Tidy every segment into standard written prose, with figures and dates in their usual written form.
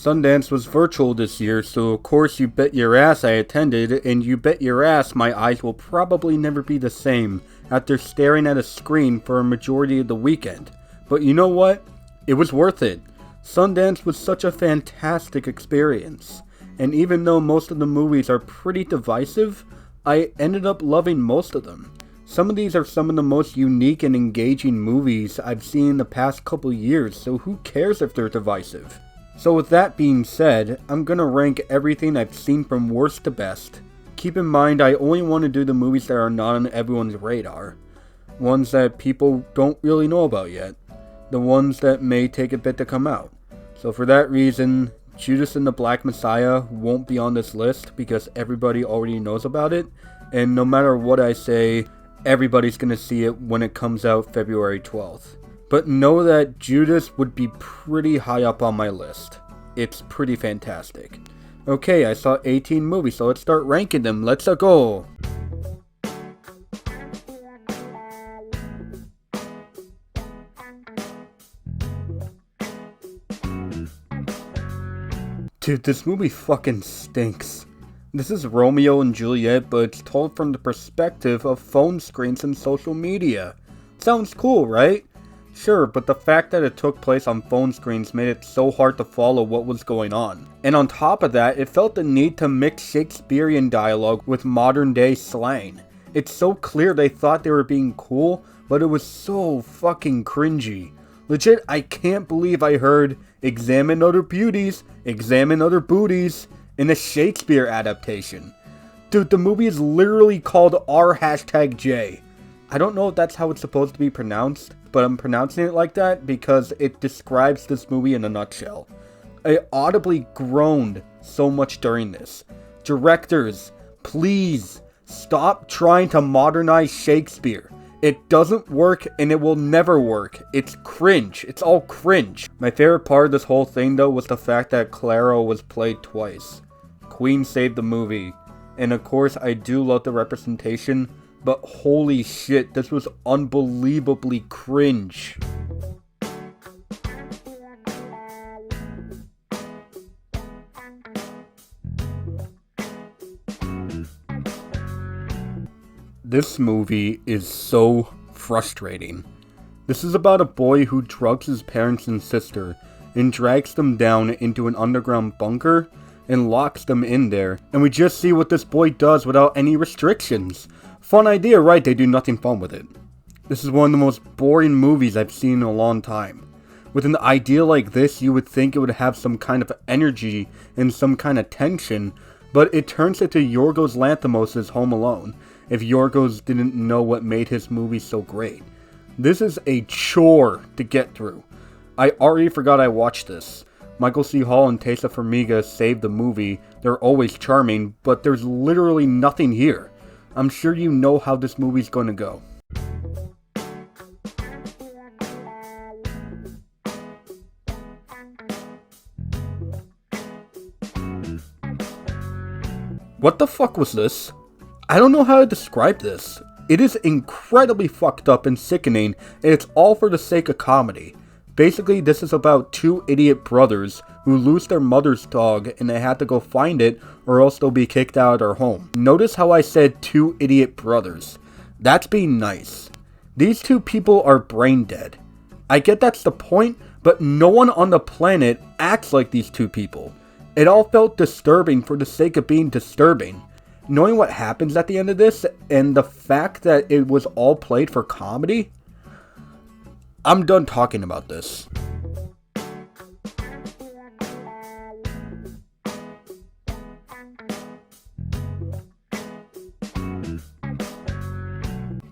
Sundance was virtual this year, so of course you bet your ass I attended, and you bet your ass my eyes will probably never be the same after staring at a screen for a majority of the weekend. But you know what? It was worth it. Sundance was such a fantastic experience, and even though most of the movies are pretty divisive, I ended up loving most of them. Some of these are some of the most unique and engaging movies I've seen in the past couple years, so who cares if they're divisive? So with that being said, I'm gonna rank everything I've seen from worst to best. Keep in mind I only want to do the movies that are not on everyone's radar. Ones that people don't really know about yet. The ones that may take a bit to come out. So for that reason, Judas and the Black Messiah won't be on this list because everybody already knows about it. And no matter what I say, everybody's gonna see it when it comes out February 12th. But know that Judas would be pretty high up on my list. It's pretty fantastic. Okay, I saw 18 movies, so let's start ranking them. Let's go! Dude, this movie fucking stinks. This is Romeo and Juliet, but it's told from the perspective of phone screens and social media. Sounds cool, right? Sure, but the fact that it took place on phone screens made it so hard to follow what was going on. And on top of that, it felt the need to mix Shakespearean dialogue with modern day slang. It's so clear they thought they were being cool, but it was so fucking cringy. Legit, I can't believe I heard "examine other beauties, examine other booties" in a Shakespeare adaptation. Dude, the movie is literally called R#J. I don't know if that's how it's supposed to be pronounced, but I'm pronouncing it like that because it describes this movie in a nutshell. I audibly groaned so much during this. Directors, please stop trying to modernize Shakespeare. It doesn't work and it will never work. It's cringe. It's all cringe. My favorite part of this whole thing though was the fact that Claro was played twice. Queen saved the movie. And of course I do love the representation, but holy shit, this was unbelievably cringe. This movie is so frustrating. This is about a boy who drugs his parents and sister and drags them down into an underground bunker and locks them in there, and we just see what this boy does without any restrictions. Fun idea, right? They do nothing fun with it. This is one of the most boring movies I've seen in a long time. With an idea like this, you would think it would have some kind of energy and some kind of tension, but it turns into Yorgos Lanthimos' Home Alone, if Yorgos didn't know what made his movie so great. This is a chore to get through. I already forgot I watched this. Michael C. Hall and Tessa Farmiga saved the movie. They're always charming, but there's literally nothing here. I'm sure you know how this movie's gonna go. What the fuck was this? I don't know how to describe this. It is incredibly fucked up and sickening, and it's all for the sake of comedy. Basically, this is about two idiot brothers who lose their mother's dog and they had to go find it or else they'll be kicked out of their home. Notice how I said two idiot brothers. That's being nice. These two people are brain dead. I get that's the point, but no one on the planet acts like these two people. It all felt disturbing for the sake of being disturbing. Knowing what happens at the end of this and the fact that it was all played for comedy, I'm done talking about this.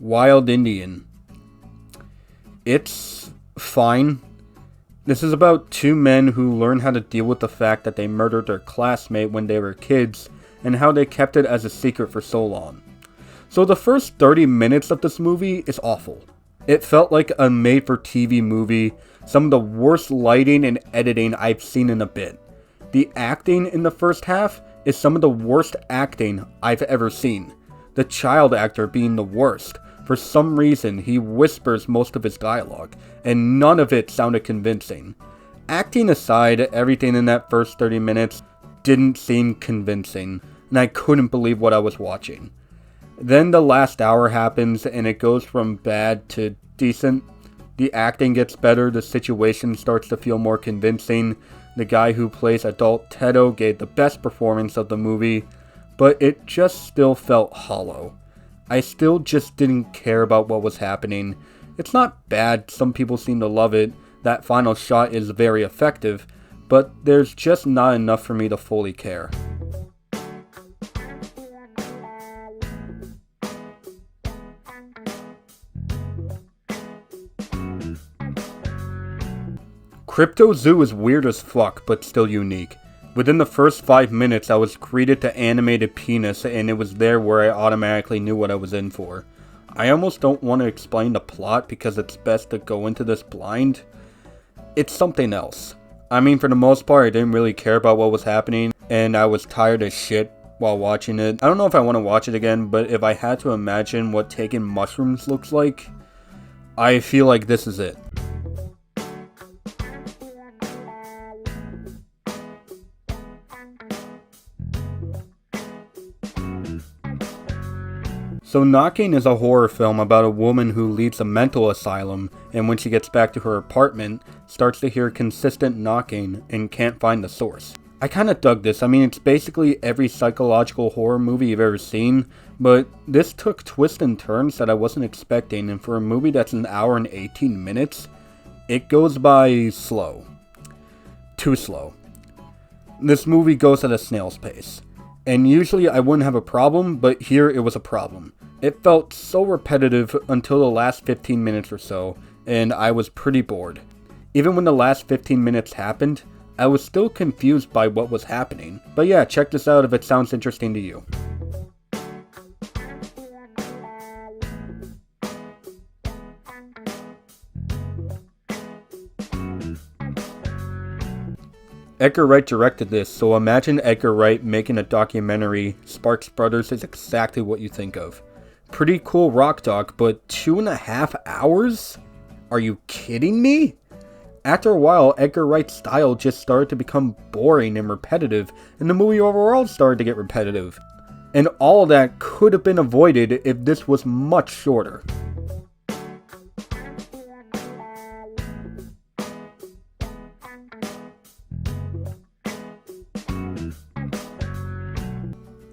Wild Indian. It's fine. This is about two men who learn how to deal with the fact that they murdered their classmate when they were kids and how they kept it as a secret for so long. So the first 30 minutes of this movie is awful. It felt like a made-for-TV movie, some of the worst lighting and editing I've seen in a bit. The acting in the first half is some of the worst acting I've ever seen. The child actor being the worst. For some reason, he whispers most of his dialogue, and none of it sounded convincing. Acting aside, everything in that first 30 minutes didn't seem convincing, and I couldn't believe what I was watching. Then the last hour happens, and it goes from bad to decent. The acting gets better, the situation starts to feel more convincing. The guy who plays adult Tedo gave the best performance of the movie, but it just still felt hollow. I still just didn't care about what was happening. It's not bad, some people seem to love it. That final shot is very effective, but there's just not enough for me to fully care. Cryptozoo is weird as fuck, but still unique. Within the first 5 minutes, I was greeted to animated penis, and it was there where I automatically knew what I was in for. I almost don't want to explain the plot because it's best to go into this blind. It's something else. I mean, for the most part, I didn't really care about what was happening, and I was tired as shit while watching it. I don't know if I want to watch it again, but if I had to imagine what taking mushrooms looks like, I feel like this is it. So Knocking is a horror film about a woman who leaves a mental asylum, and when she gets back to her apartment, starts to hear consistent knocking and can't find the source. I kinda dug this. I mean, it's basically every psychological horror movie you've ever seen, but this took twists and turns that I wasn't expecting, and for a movie that's an hour and 18 minutes, it goes by slow. Too slow. This movie goes at a snail's pace. And usually I wouldn't have a problem, but here it was a problem. It felt so repetitive until the last 15 minutes or so, and I was pretty bored. Even when the last 15 minutes happened, I was still confused by what was happening. But yeah, check this out if it sounds interesting to you. Edgar Wright directed this, so imagine Edgar Wright making a documentary. Sparks Brothers is exactly what you think of. Pretty cool rock doc, but 2.5 hours? Are you kidding me? After a while, Edgar Wright's style just started to become boring and repetitive, and the movie overall started to get repetitive. And all of that could have been avoided if this was much shorter.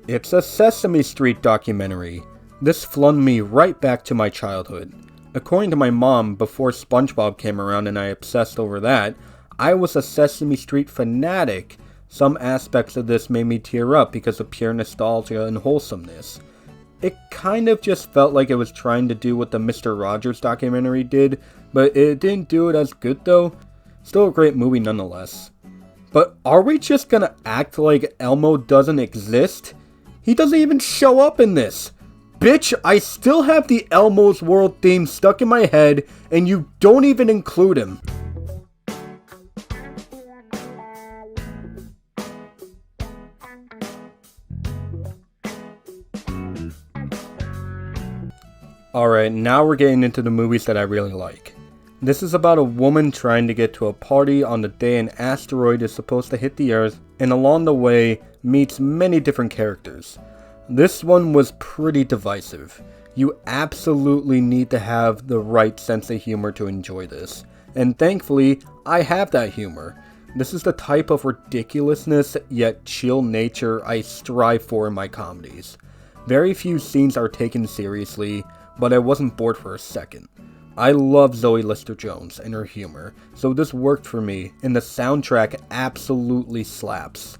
It's a Sesame Street documentary. This flung me right back to my childhood. According to my mom, before SpongeBob came around and I obsessed over that, I was a Sesame Street fanatic. Some aspects of this made me tear up because of pure nostalgia and wholesomeness. It kind of just felt like it was trying to do what the Mr. Rogers documentary did, but it didn't do it as good though. Still a great movie nonetheless. But are we just gonna act like Elmo doesn't exist? He doesn't even show up in this. Bitch, I still have the Elmo's World theme stuck in my head, and you don't even include him. Alright, now we're getting into the movies that I really like. This is about a woman trying to get to a party on the day an asteroid is supposed to hit the Earth, and along the way, meets many different characters. This one was pretty divisive. You absolutely need to have the right sense of humor to enjoy this. And thankfully, I have that humor. This is the type of ridiculousness yet chill nature I strive for in my comedies. Very few scenes are taken seriously, but I wasn't bored for a second. I love Zoe Lister-Jones and her humor, so this worked for me, and the soundtrack absolutely slaps.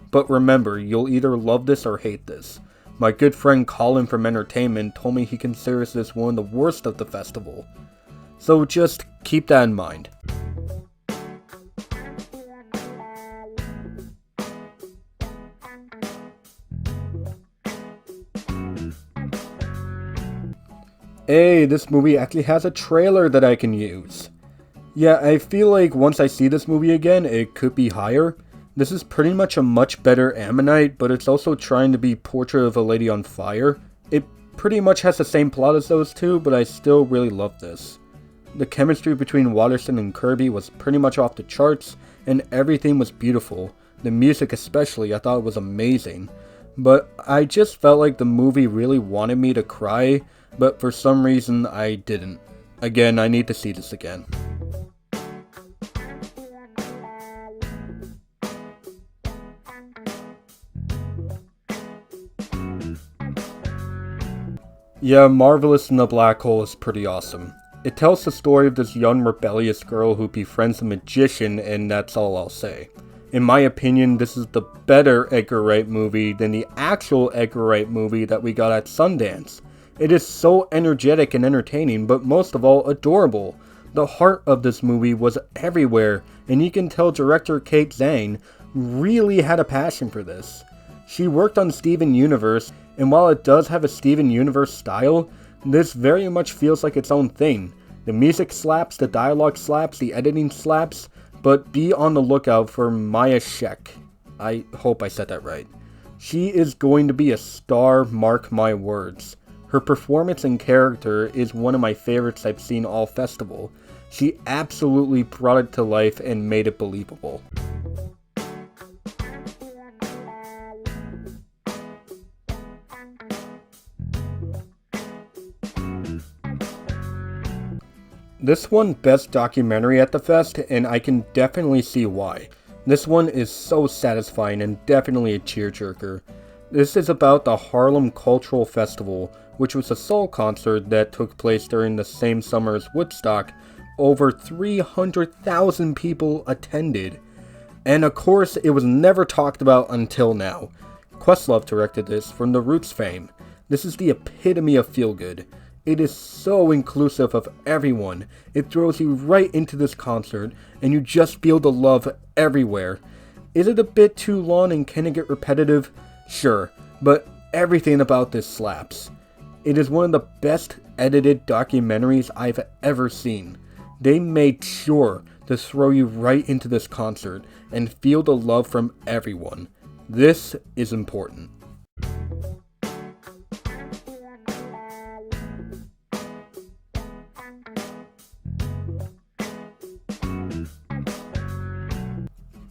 But remember, you'll either love this or hate this. My good friend Colin from Entertainment told me he considers this one of the worst of the festival. So just keep that in mind. Hey, this movie actually has a trailer that I can use. Yeah, I feel like once I see this movie again, it could be higher. This is pretty much a much better Ammonite, but it's also trying to be Portrait of a Lady on Fire. It pretty much has the same plot as those two, but I still really love this. The chemistry between Watterson and Kirby was pretty much off the charts, and everything was beautiful. The music especially, I thought was amazing. But I just felt like the movie really wanted me to cry, but for some reason I didn't. Again, I need to see this again. Yeah, Marvelous in the Black Hole is pretty awesome. It tells the story of this young rebellious girl who befriends a magician, and that's all I'll say. In my opinion, this is the better Edgar Wright movie than the actual Edgar Wright movie that we got at Sundance. It is so energetic and entertaining, but most of all, adorable. The heart of this movie was everywhere, and you can tell director Kate Zhang really had a passion for this. She worked on Steven Universe, and while it does have a Steven Universe style, this very much feels like its own thing. The music slaps, the dialogue slaps, the editing slaps, but be on the lookout for Maya Sheck. I hope I said that right. She is going to be a star, mark my words. Her performance and character is one of my favorites I've seen all festival. She absolutely brought it to life and made it believable. This won Best Documentary at the Fest, and I can definitely see why. This one is so satisfying and definitely a tearjerker. This is about the Harlem Cultural Festival, which was a soul concert that took place during the same summer as Woodstock. Over 300,000 people attended. And of course, it was never talked about until now. Questlove directed this from The Roots fame. This is the epitome of feel-good. It is so inclusive of everyone. It throws you right into this concert, and you just feel the love everywhere. Is it a bit too long and can it get repetitive? Sure, but everything about this slaps. It is one of the best edited documentaries I've ever seen. They made sure to throw you right into this concert and feel the love from everyone. This is important.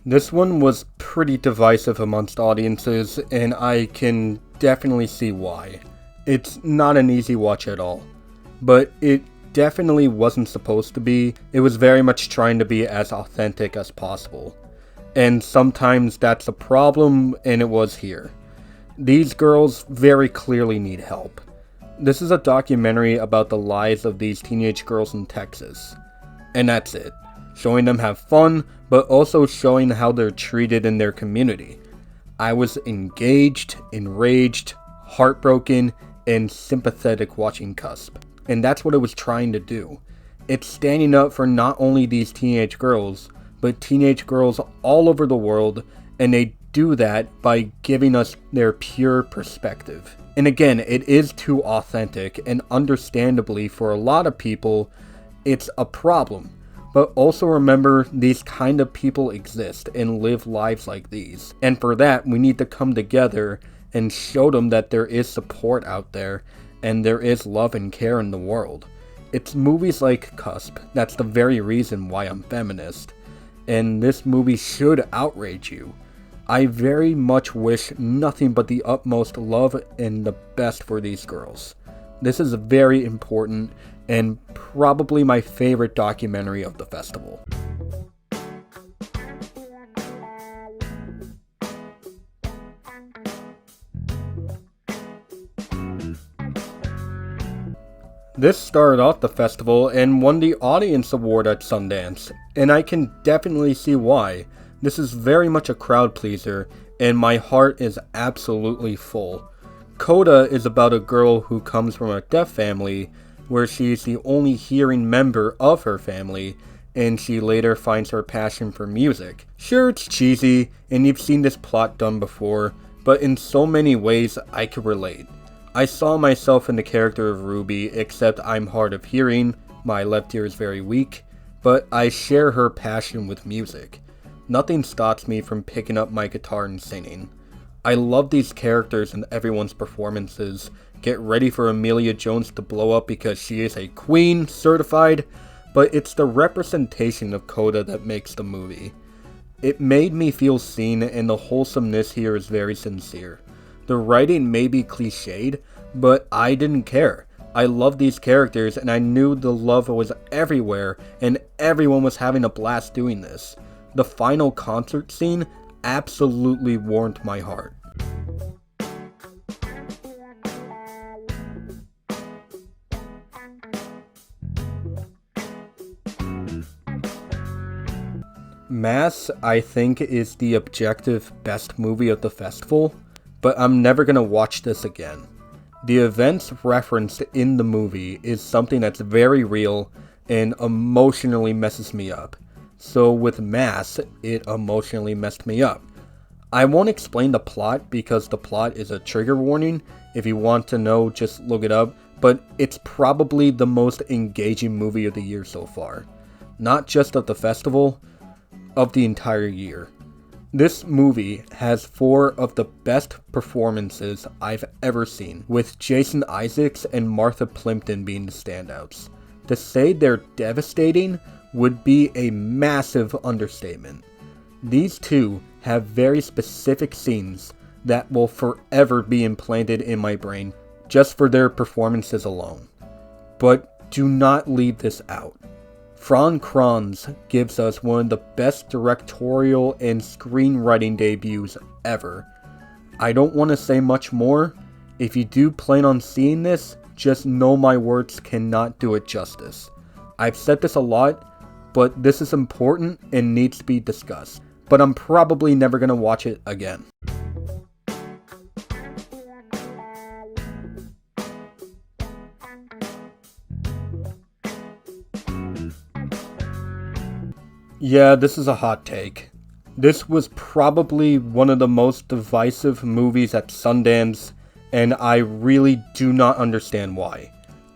This one was pretty divisive amongst audiences, and I can definitely see why. It's not an easy watch at all, but it definitely wasn't supposed to be. It was very much trying to be as authentic as possible. And sometimes that's a problem, and it was here. These girls very clearly need help. This is a documentary about the lives of these teenage girls in Texas. And that's it. Showing them have fun, but also showing how they're treated in their community. I was engaged, enraged, heartbroken, and sympathetic watching Cusp. And that's what it was trying to do. It's standing up for not only these teenage girls, but teenage girls all over the world, and they do that by giving us their pure perspective. And again, it is too authentic, and understandably for a lot of people, it's a problem. But also remember, these kind of people exist and live lives like these. And for that, we need to come together and show them that there is support out there and there is love and care in the world. It's movies like Cusp that's the very reason why I'm feminist. And this movie should outrage you. I very much wish nothing but the utmost love and the best for these girls. This is very important and probably my favorite documentary of the festival. This started off the festival and won the Audience Award at Sundance, and I can definitely see why. This is very much a crowd pleaser, and my heart is absolutely full. Coda is about a girl who comes from a deaf family, where she is the only hearing member of her family, and she later finds her passion for music. Sure, it's cheesy, and you've seen this plot done before, but in so many ways I could relate. I saw myself in the character of Ruby, except I'm hard of hearing, my left ear is very weak, but I share her passion with music. Nothing stops me from picking up my guitar and singing. I love these characters and everyone's performances. Get ready for Amelia Jones to blow up because she is a queen, certified, but it's the representation of Coda that makes the movie. It made me feel seen, and the wholesomeness here is very sincere. The writing may be cliched, but I didn't care. I love these characters, and I knew the love was everywhere, and everyone was having a blast doing this. The final concert scene absolutely warmed my heart. Mass, I think, is the objective best movie of the festival, but I'm never gonna watch this again. The events referenced in the movie is something that's very real and emotionally messes me up. So with Mass, it emotionally messed me up. I won't explain the plot because the plot is a trigger warning. If you want to know, just look it up, but it's probably the most engaging movie of the year so far. Not just of the festival, of the entire year. This movie has 4 of the best performances I've ever seen, with Jason Isaacs and Martha Plimpton being the standouts. To say they're devastating would be a massive understatement. These two have very specific scenes that will forever be implanted in my brain just for their performances alone. But do not leave this out. Fran Kranz gives us one of the best directorial and screenwriting debuts ever. I don't want to say much more. If you do plan on seeing this, just know my words cannot do it justice. I've said this a lot, but this is important and needs to be discussed. But I'm probably never going to watch it again. Yeah, this is a hot take. This was probably one of the most divisive movies at Sundance, and I really do not understand why.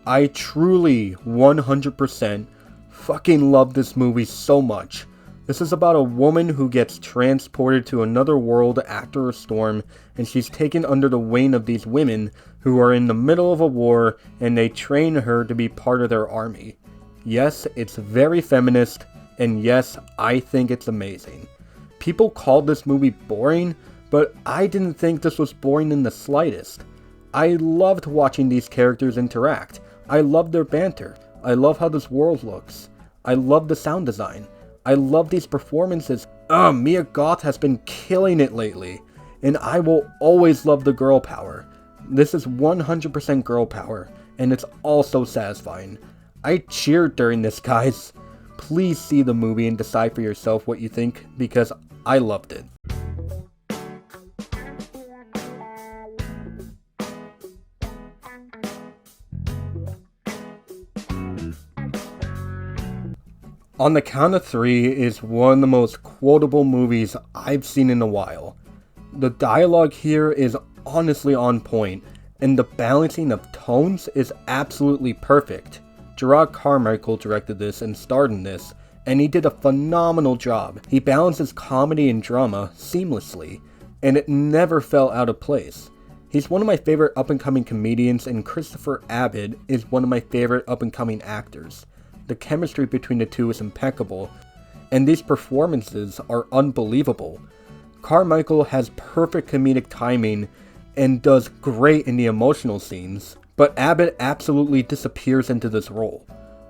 I truly 100% fucking love this movie so much. This is about a woman who gets transported to another world after a storm, and she's taken under the wing of these women who are in the middle of a war, and they train her to be part of their army. Yes, it's very feminist, and yes, I think it's amazing. People called this movie boring, but I didn't think this was boring in the slightest. I loved watching these characters interact. I love their banter. I love how this world looks. I love the sound design. I love these performances. Mia Goth has been killing it lately. And I will always love the girl power. This is 100% girl power, and it's all so satisfying. I cheered during this, guys. Please see the movie and decide for yourself what you think, because I loved it. On the Count of Three is one of the most quotable movies I've seen in a while. The dialogue here is honestly on point, and the balancing of tones is absolutely perfect. Gerard Carmichael directed this and starred in this, and he did a phenomenal job. He balances comedy and drama seamlessly, and it never fell out of place. He's one of my favorite up-and-coming comedians, and Christopher Abbott is one of my favorite up-and-coming actors. The chemistry between the two is impeccable, and these performances are unbelievable. Carmichael has perfect comedic timing and does great in the emotional scenes, but Abbott absolutely disappears into this role.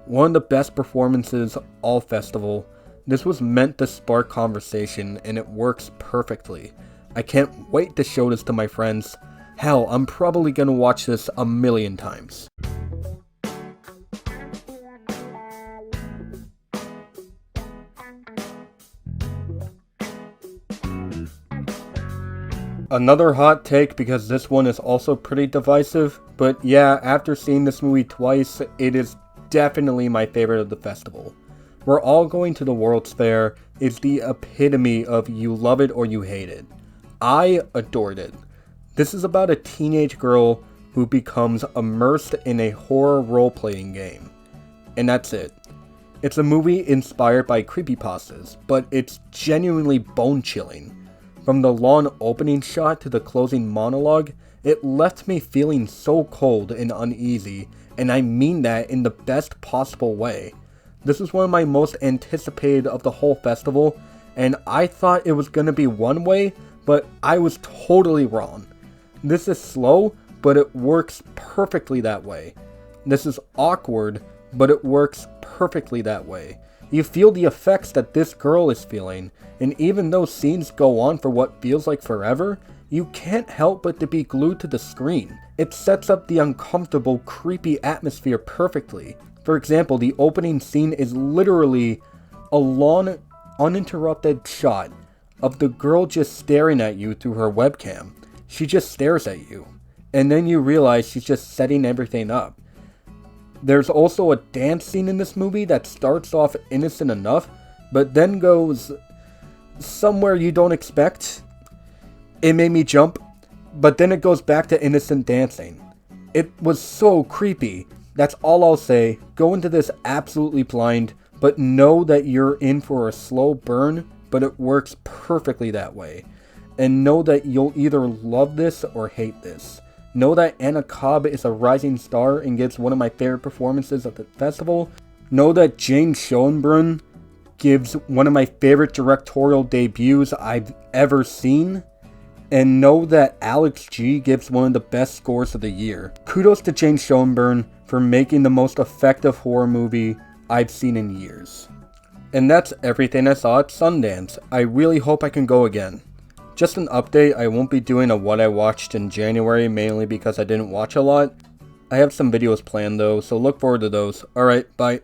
One of the best performances all festival. This was meant to spark conversation, and it works perfectly. I can't wait to show this to my friends. Hell, I'm probably gonna watch this a million times. Another hot take, because this one is also pretty divisive, but yeah, after seeing this movie twice, it is definitely my favorite of the festival. We're All Going to the World's Fair is the epitome of you love it or you hate it. I adored it. This is about a teenage girl who becomes immersed in a horror role-playing game. And that's it. It's a movie inspired by creepypastas, but it's genuinely bone-chilling. From the long opening shot to the closing monologue, it left me feeling so cold and uneasy, and I mean that in the best possible way. This is one of my most anticipated of the whole festival, and I thought it was gonna be one way, but I was totally wrong. This is slow, but it works perfectly that way. This is awkward, but it works perfectly that way. You feel the effects that this girl is feeling, and even though scenes go on for what feels like forever, you can't help but to be glued to the screen. It sets up the uncomfortable, creepy atmosphere perfectly. For example, the opening scene is literally a long, uninterrupted shot of the girl just staring at you through her webcam. She just stares at you. And then you realize she's just setting everything up. There's also a dance scene in this movie that starts off innocent enough, but then goes somewhere you don't expect. It made me jump, but then it goes back to innocent dancing. It was so creepy. That's all I'll say. Go into this absolutely blind, but know that you're in for a slow burn, but it works perfectly that way. And know that you'll either love this or hate this. Know that Anna Cobb is a rising star and gives one of my favorite performances of the festival. Know that Jane Schoenbrunn gives one of my favorite directorial debuts I've ever seen. And know that Alex G gives one of the best scores of the year. Kudos to Jane Schoenbrunn for making the most effective horror movie I've seen in years. And that's everything I saw at Sundance. I really hope I can go again. Just an update, I won't be doing a what I watched in January, mainly because I didn't watch a lot. I have some videos planned though, so look forward to those. Alright, bye.